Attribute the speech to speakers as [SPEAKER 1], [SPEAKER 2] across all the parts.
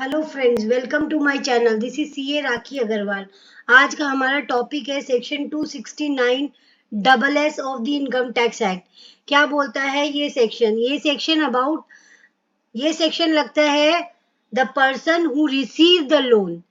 [SPEAKER 1] Hello friends, welcome to my channel. This is CA Rakhi Agarwal. आज का हमारा टॉपिक है section 269 double S of the income tax act. क्या बोलता है ये सेक्शन लगता है the person who receive the loan.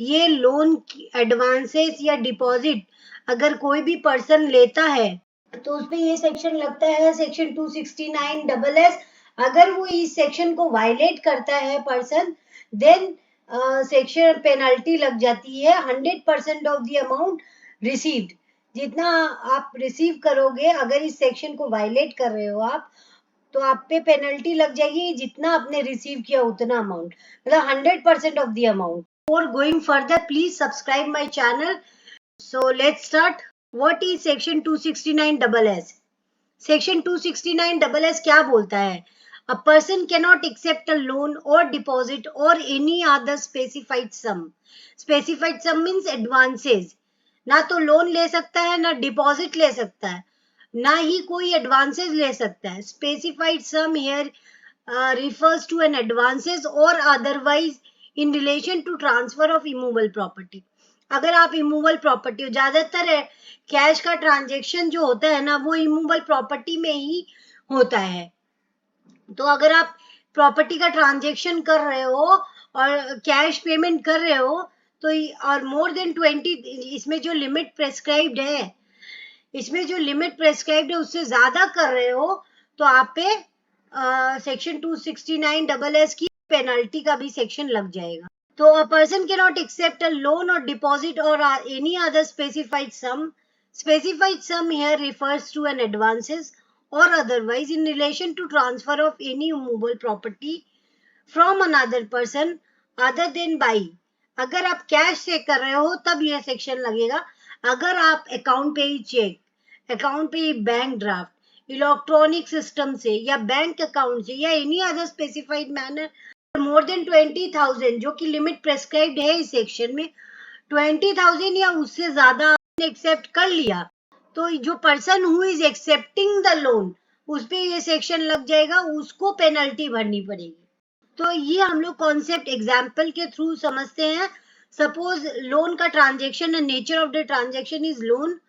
[SPEAKER 1] ये लोन एडवांसेस या डिपॉजिट अगर कोई भी पर्सन लेता है तो उसमें ये सेक्शन लगता है, सेक्शन 269 डबल एस। अगर वो इस सेक्शन को वायलेट करता है पर्सन, देन सेक्शन पेनल्टी लग जाती है 100% ऑफ द अमाउंट रिसीव्ड। जितना आप रिसीव करोगे, अगर इस सेक्शन को वायलेट कर रहे हो आप, तो आप पे पेनल्टी लग जाएगी जितना आपने रिसीव किया उतना अमाउंट, मतलब 100% of the amount. For going further please subscribe my channel. So let's start. What is section 269 double S? Section 269 double S क्या बोलता है? A person cannot accept a loan or deposit or any other specified sum. Specified sum means advances. ना तो loan ले सकता है, ना deposit ले सकता है, ना ही कोई एडवांसेस ले सकता है। Specified sum here refers to an advances or otherwise in relation to transfer of immovable property. अगर आप इमूवल प्रॉपर्टी, ज्यादातर है कैश का ट्रांजेक्शन जो होता है ना, वो इमूवल प्रॉपर्टी में ही होता है। तो अगर आप प्रॉपर्टी का ट्रांजेक्शन कर रहे हो और कैश पेमेंट कर रहे हो, तो और मोर देन 20, इसमें जो लिमिट प्रेस्क्राइब्ड है उससे ज्यादा कर रहे हो, तो आप पे सेक्शन 269 डबल एस की पेनल्टी का भी सेक्शन लग जाएगा। So a person cannot accept a loan or deposit or any other specified sum. Specified sum here refers to an advances or otherwise in relation to transfer of any movable property from another person other than by. अगर आप cash से कर रहे हो तब यह section लगेगा। अगर आप अकाउंट पे ही चेक, अकाउंट पे ही बैंक ड्राफ्ट, इलेक्ट्रॉनिक सिस्टम से या बैंक अकाउंट से या एनी अदर स्पेसिफाइड मैनर मोर देन 20,000, जो कि लिमिट प्रेस्क्राइब्ड है इस सेक्शन में, 20,000 या उससे ज्यादा आपने एक्सेप्ट कर लिया, तो जो person who is accepting the loan उस पे ये सेक्शन लग जाएगा, उसको पेनल्टी भरनी पड़ेगी। तो ये हम लोग कॉन्सेप्ट एग्जाम्पल के थ्रू समझते हैं। सपोज लोन का transaction and nature of the transaction is loan.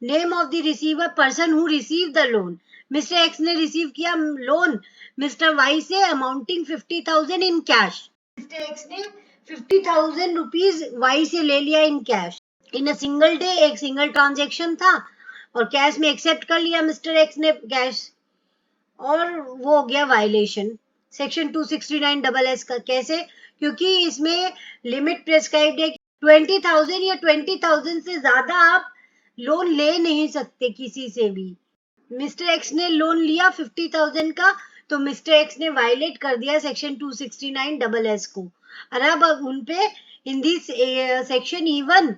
[SPEAKER 1] Name of the receiver, person who receive the loan. Mister X ने रिसीव किया लोन मिस्टर वाई से amounting 50,000 in cash. Mister X ने 50,000 rupees Y से ले लिया in cash in a single day. एक single transaction था और कैश में एक्सेप्ट कर लिया मिस्टर एक्स ने कैश, और वो हो गया वायलेशन सेक्शन 269 डबल एस का। कैसे? क्योंकि इसमें लिमिट प्रेस्क्राइब्ड है 20,000 या 20,000 से ज्यादा आप लोन ले नहीं सकते किसी से भी। मिस्टर एक्स ने लोन लिया 50,000 का, तो मिस्टर एक्स ने वायलेट कर दिया सेक्शन 269 डबल एस को। और अब उनपे in this section even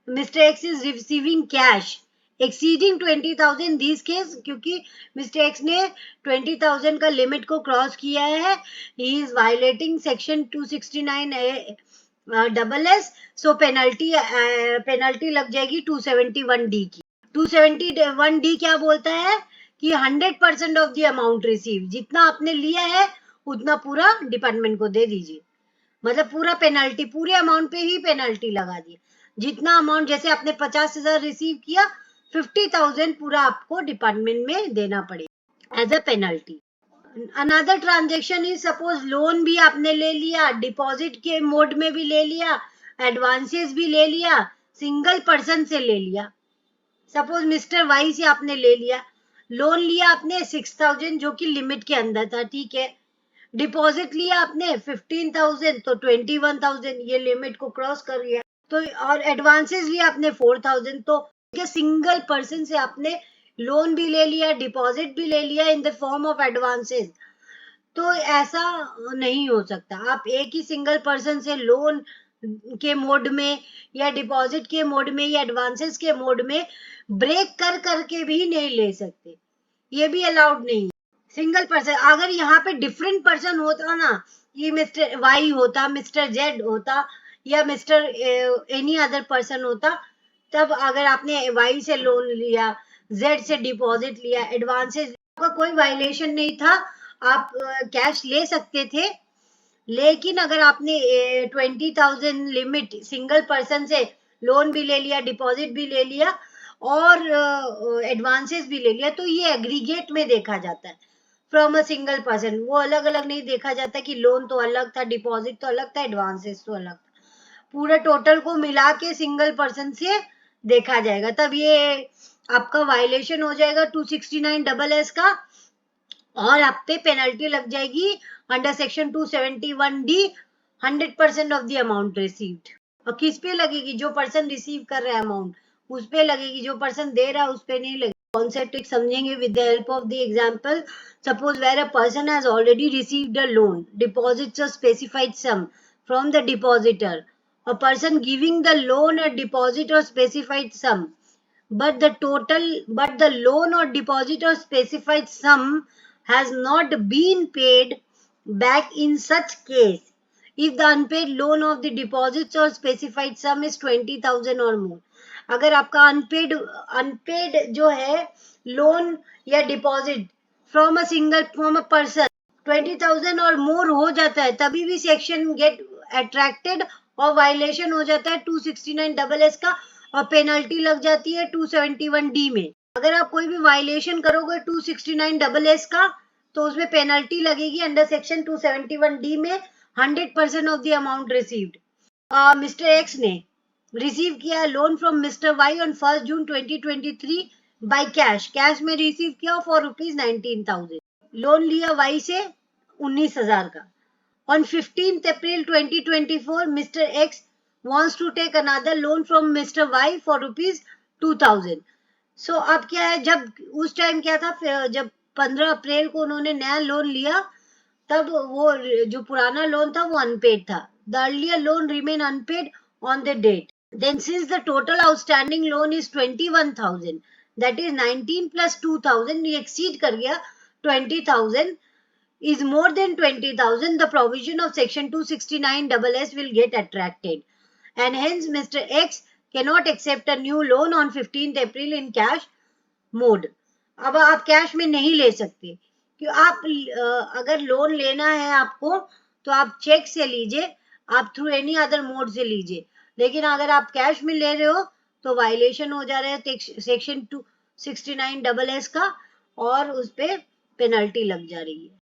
[SPEAKER 1] mister x is receiving cash exceeding 20,000 this case, क्योंकि मिस्टर एक्स ने 20,000 का लिमिट को क्रॉस किया है, he is violating section 269 double S. So penalty लग जाएगी 271 डी की। 271 डी क्या बोलता है कि 100% ऑफ द अमाउंट रिसीव, जितना आपने लिया है उतना पूरा डिपार्टमेंट को दे दीजिए। मतलब पूरा पेनल्टी, पूरे अमाउंट पे ही पेनल्टी लगा दी। जितना अमाउंट, जैसे आपने 50,000 रिसीव किया, 50,000 पूरा आपको डिपार्टमेंट में देना पड़ेगा as a penalty. Another transaction is suppose loan भी आपने ले लिया, डिपॉजिट के मोड में भी ले लिया, एडवांसेस भी ले लिया, सिंगल पर्सन से ले लिया। सपोज मिस्टर वाई से आपने ले लिया, लोन लिया आपने 6,000 जो कि लिमिट के अंदर था, ठीक है। डिपॉजिट लिया आपने 15,000, तो 21,000 ये लिमिट को क्रॉस कर लिया। तो और एडवांसेस लिया आपने 4,000, तो सिंगल पर्सन से आपने लोन भी ले लिया, डिपॉजिट भी ले लिया in the form of advances. तो ऐसा नहीं हो सकता। आप एक ही सिंगल पर्सन से लोन के मोड में या डिपॉजिट के मोड में या एडवांसेस के मोड में ब्रेक कर करके भी नहीं ले सकते, ये भी अलाउड नहीं है। सिंगल पर्सन, अगर यहाँ पे डिफरेंट पर्सन होता ना, ये मिस्टर वाई होता, मिस्टर जेड होता या मिस्टर एनी अदर पर्सन होता, तब अगर आपने वाई से लोन लिया, जेड से डिपॉजिट लिया, एडवांसेस का कोई वायलेशन नहीं था, आप कैश ले सकते थे। लेकिन अगर आपने 20,000 लिमिट सिंगल पर्सन से लोन भी ले लिया, डिपॉजिट भी ले लिया और एडवांसेस भी ले लिया, तो ये एग्रीगेट में देखा जाता है फ्रॉम अ सिंगल पर्सन। वो अलग अलग नहीं देखा जाता कि लोन तो अलग था, डिपॉजिट तो अलग था, एडवांसेस तो अलग था। पूरे टोटल को मिला के सिंगल पर्सन से देखा जाएगा, तब ये आपका वायलेशन हो जाएगा 269 का, और आप पे पेनल्टी लग जाएगी under section 271D 100% of the amount received. और किस पे लगेगी? जो पर्सन रिसीव कर रहा है अमाउंट उस पे लगेगी, जो पर्सन दे रहा है उस पे नहीं लगेगी। कॉन्सेप्ट समझेंगे with the help of the example. Suppose where a person has already received a loan, deposits a specified sum from the depositor, a person giving the loan a deposit or specified sum, but the loan or deposit or specified sum has not been paid back in such case, if the unpaid loan of the deposits or specified sum is 20,000 or more. अगर आपका unpaid जो है loan या deposit from a person 20,000 और मोर हो जाता है, तभी भी सेक्शन गेट अट्रैक्टेड और वायलेशन हो जाता है 269 का, और पेनल्टी लग जाती है 271D में। अगर आप कोई भी वायलेशन करोगे 269 का, तो उसमें पेनल्टी लगेगी अंडर सेक्शन 271D में 100% of the amount received. Mister X ने रिसीव किया loan from mister Y on 1 June 2023 by cash में रिसीव किया फॉर ₹19,000। लोन लिया वाई से 19,000 का। On 15th April 2024, Mr. X wants to take another loan from Mr. Y for ₹2,000. So अब क्या है, जब उस टाइम क्या था, जब 15 अप्रैल को उन्होंने नया लोन लिया, तब वो जो पुराना लोन था वो अनपेड था। The earlier loan remain unpaid on the date. Then since the total outstanding loan is 21,000, that is 19 plus 2,000, ये exceed कर गया 20,000, is more than 20,000, the provision of section 269 will get attracted, and hence Mr. X cannot accept a new loan on 15th April in cash mode. अब आप cash में नहीं ले सकते, क्यों? आप अगर लोन लेना है आपको तो आप चेक से लीजिए, आप थ्रू एनी अदर मोड से लीजिए, लेकिन अगर आप कैश में ले रहे हो तो वायलेशन हो जा रहा है सेक्शन 269 का, और उस पे पेनल्टी लग जा रही है।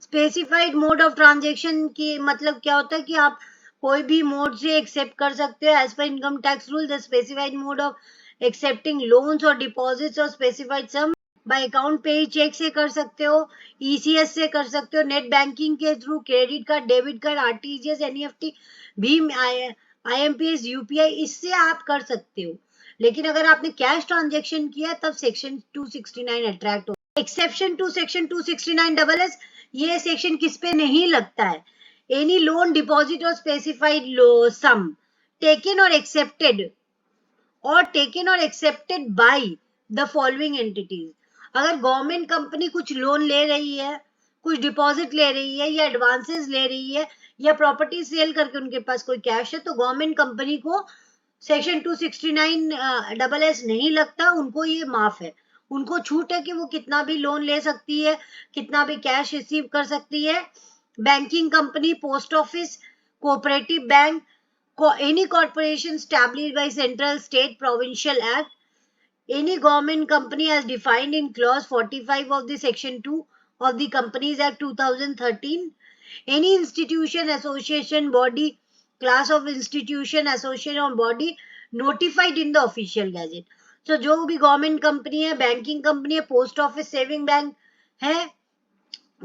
[SPEAKER 1] स्पेसिफाइड मोड ऑफ ट्रांजेक्शन की मतलब क्या होता है कि आप कोई भी मोड से एक्सेप्ट कर सकते हो as per income tax rule. The specified mode of accepting loans और डिपॉजिट्स और स्पेसिफाइड सम बाय अकाउंट पे ही चेक से कर सकते हो, ईसीएस से कर सकते हो, नेट बैंकिंग के through, credit card, debit card, RTGS, NEFT, Bhim, IMPS, UPI, इससे आप कर सकते हो। लेकिन अगर आपने कैश ट्रांजेक्शन किया तब सेक्शन 269 अट्रैक्ट हो। एक्सेप्शन टू सेक्शन 269 ये सेक्शन किस पे नहीं लगता है? एनी लोन, डिपॉजिट और स्पेसिफाइड सम टेकन और accepted by the following entities. अगर गवर्नमेंट कंपनी कुछ लोन ले रही है, कुछ डिपॉजिट ले रही है, या एडवांसेस ले रही है, या प्रॉपर्टी सेल करके उनके पास कोई कैश है, तो गवर्नमेंट कंपनी को सेक्शन 269 नहीं लगता, उनको ये माफ है। उनको छूट है कि वो कितना भी लोन ले सकती है, कितना भी कैश रिसीव कर सकती है। Banking company, post office, cooperative bank, any corporation established by central, state, provincial act, any government company as defined in clause 45 of the section 2 of the Companies Act 2013, any institution, association, body, class of institution, association or body notified in the official gazette. So जो भी government company है, banking company है, post office, saving bank है,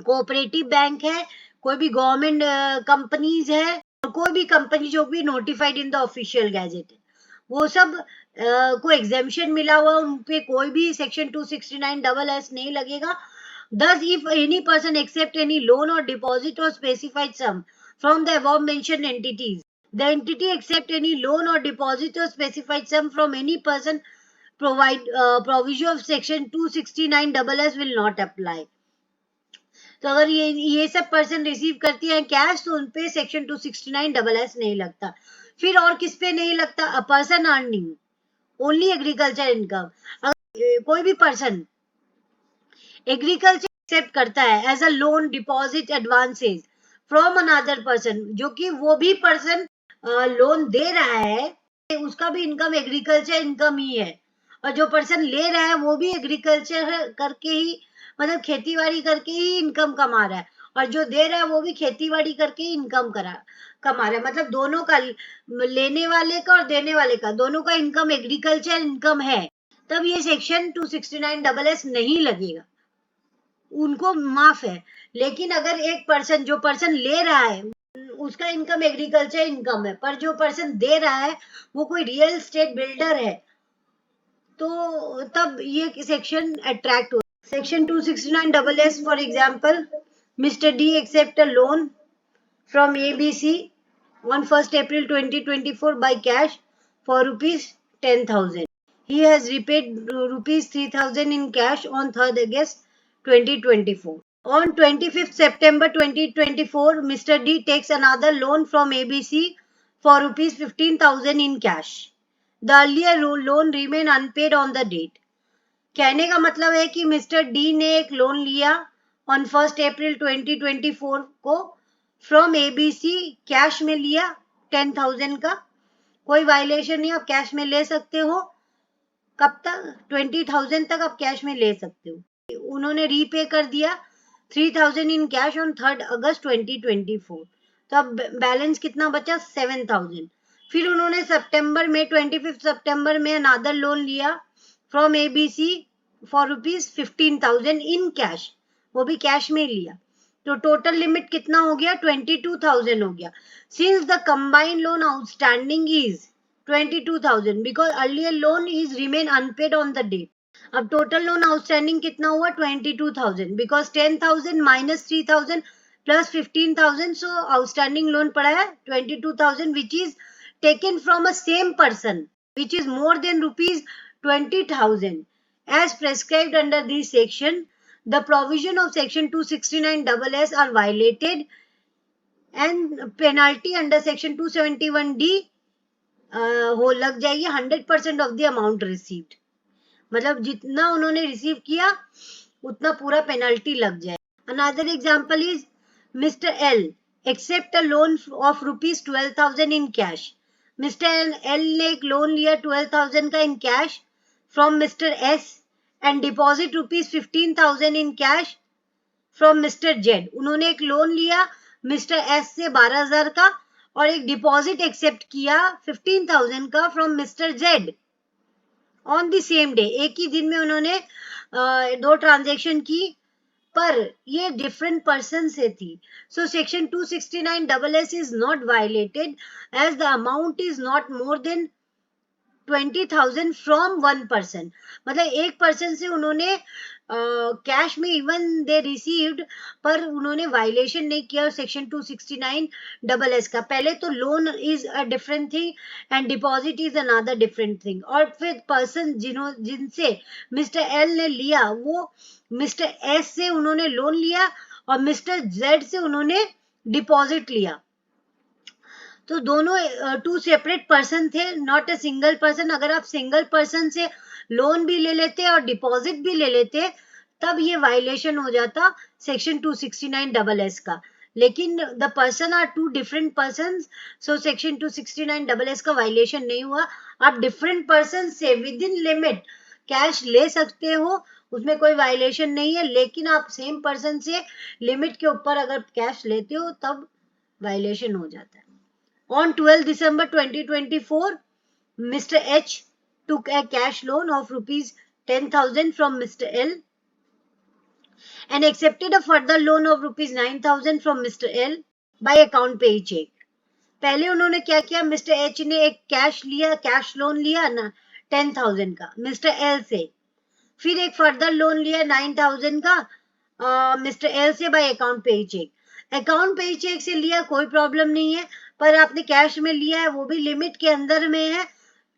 [SPEAKER 1] cooperative bank है, कोई भी government companies है, और कोई भी कंपनी जो भी notified in the official gazette है, वो सब को एग्जेम्पशन मिला हुआ, उन पे कोई भी सेक्शन 269 नहीं लगेगा। Thus, if any person accept any loan or deposit or specified sum from the above mentioned entities, the entity accept any loan or deposit or specified sum from any person, provision of section 269 will not apply. तो अगर ये सब person receive करती हैं cash, तो उनपे section 269 नहीं लगता। फिर और किस पे नहीं लगता? A person earning only agriculture income. अगर कोई भी पर्सन एग्रीकल्चर एक्सेप्ट करता है as a loan, deposit, advances from another person, जो कि वो भी पर्सन लोन दे रहा है उसका भी इनकम एग्रीकल्चर इनकम ही है, और जो पर्सन ले रहा है वो भी एग्रीकल्चर करके ही, मतलब खेती बाड़ी करके ही इनकम कमा रहा है, और जो दे रहा है वो भी खेती बाड़ी करके ही इनकम कमा रहा है, मतलब दोनों का, लेने वाले का और देने वाले का, दोनों का इनकम एग्रीकल्चर इनकम है, तब ये सेक्शन 269 नहीं लगेगा, उनको माफ है। लेकिन अगर एक पर्सन, जो पर्सन ले रहा है उसका इनकम एग्रीकल्चर इनकम है, पर जो पर्सन दे रहा है वो कोई रियल स्टेट बिल्डर है, तो तब ये सेक्शन अट्रैक्ट हो। Section 269 for example, mister D accept a loan from ABC on 1st April 2024 by cash for rupees 10,000. He has repaid rupees 3,000 in cash on 3rd August 2024. On 25th September 2024, Mr. D takes another loan from ABC for rupees 15,000 in cash. The earlier loan remain unpaid on the date. कहने का मतलब है कि mister D ने एक loan लिया on 1st अप्रैल 2024 को from ABC, cash में लिया 10,000 का, कोई वायलेशन नहीं, आप कैश में ले सकते हो, कब तक, 20,000 तक आप कैश में ले सकते हो। उन्होंने रीपे कर दिया 3,000 इन कैश ऑन 3rd अगस्त 2024, तो अब बैलेंस कितना बचा, 7,000। फिर उन्होंने सितंबर में 25 सितंबर में अनादर लोन लिया from ABC for rupees 15,000 in cash, वो भी कैश में लिया, तो टोटल लिमिट कितना हो गया, 22,000 हो गया। Since the combined loan outstanding is 22,000 because earlier loan is remain unpaid on the date, अब टोटल लोन आउटस्टैंडिंग कितना हुआ, 22,000 because 10,000 minus 3,000 plus 15,000, so outstanding loan पड़ा है 22,000 which is taken from a same person which is more than rupees 20,000 as prescribed under this section. The provision of section 269 are violated and penalty under section 271D हो लग जाएगी 100% of the amount received, मतलब जितना उन्होंने receive किया उतना पूरा penalty लग जाए। Another example is Mr. L accept a loan of rupees 12,000 in cash. Mr. L ने एक लोन लिया 12,000 का in cash from Mr. S and deposit rupees 15,000 in cash from Mr. Z. उन्होंने एक लोन लिया Mr. S से 12,000 का और एक डिपॉजिट एक्सेप्ट किया 15,000 का from mister Z on the same day, एक ही दिन में उन्होंने दो ट्रांजेक्शन की, पर ये डिफरेंट पर्सन से थी, so section 269 is not violated as the amount is not more than 20,000 from one person, मतलब एक पर्सन से उन्होंने कैश में इवन दे रिसीव्ड, पर उन्होंने वायलेशन नहीं किया सेक्शन 269 का। पहले तो loan is a different thing and deposit is another different thing, और फिर पर्सन जिनसे मिस्टर एल ने लिया वो मिस्टर एस से उन्होंने लोन लिया और मिस्टर जेड से उन्होंने डिपॉजिट लिया, तो दोनों टू सेपरेट पर्सन थे, नॉट अ सिंगल पर्सन। अगर आप सिंगल पर्सन से लोन भी ले लेते और डिपॉजिट भी ले लेते तब ये वायलेशन हो जाता सेक्शन 269 का, लेकिन the person are two different person, so section 269 का वायलेशन नहीं हुआ। आप डिफरेंट पर्सन से विद इन लिमिट कैश ले सकते हो, उसमें कोई वायलेशन नहीं है, लेकिन आप सेम पर्सन से लिमिट के ऊपर अगर कैश लेते हो तब वायलेशन हो जाता है। On 12 December 2024, Mr. H took a cash loan of rupees 10,000 from Mr. L and accepted a further loan of rupees 9,000 from Mr. L by account pay check. पहले उन्होंने क्या किया, मिस्टर एच ने एक कैश लोन लिया ना 10,000 का mister L से, फिर एक फर्दर लोन लिया 9,000 का मिस्टर एल से बाय अकाउंट पे चेक। अकाउंट पे चेक से लिया कोई प्रॉब्लम नहीं है, पर आपने कैश में लिया है वो भी लिमिट के अंदर में है,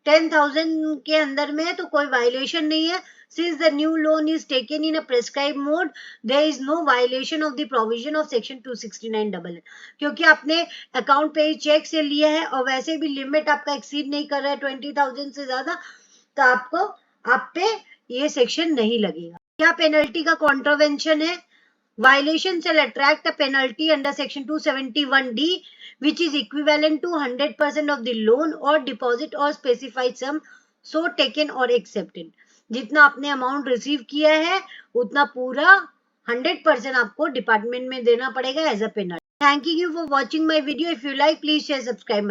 [SPEAKER 1] 10,000 के अंदर में है, तो कोई वायलेशन नहीं है। Since the new loan is taken in a prescribed mode, there is no violation of the provision of section 269 क्योंकि आपने अकाउंट पे चेक से लिया है और वैसे भी लिमिट आपका एक्सीड नहीं कर रहा है 20,000 से ज्यादा, तो आप पे ये सेक्शन नहीं लगेगा। क्या पेनल्टी का कॉन्ट्रावेंशन है, Violation shall attract a penalty under section 271D, which is equivalent to 100% of the loan or deposit or specified sum so taken or accepted. जितना आपने अमाउंट रिसीव किया है उतना पूरा 100% आपको डिपार्टमेंट में देना पड़ेगा as a penalty. Thanking you for watching my video. If you like, please share, subscribe my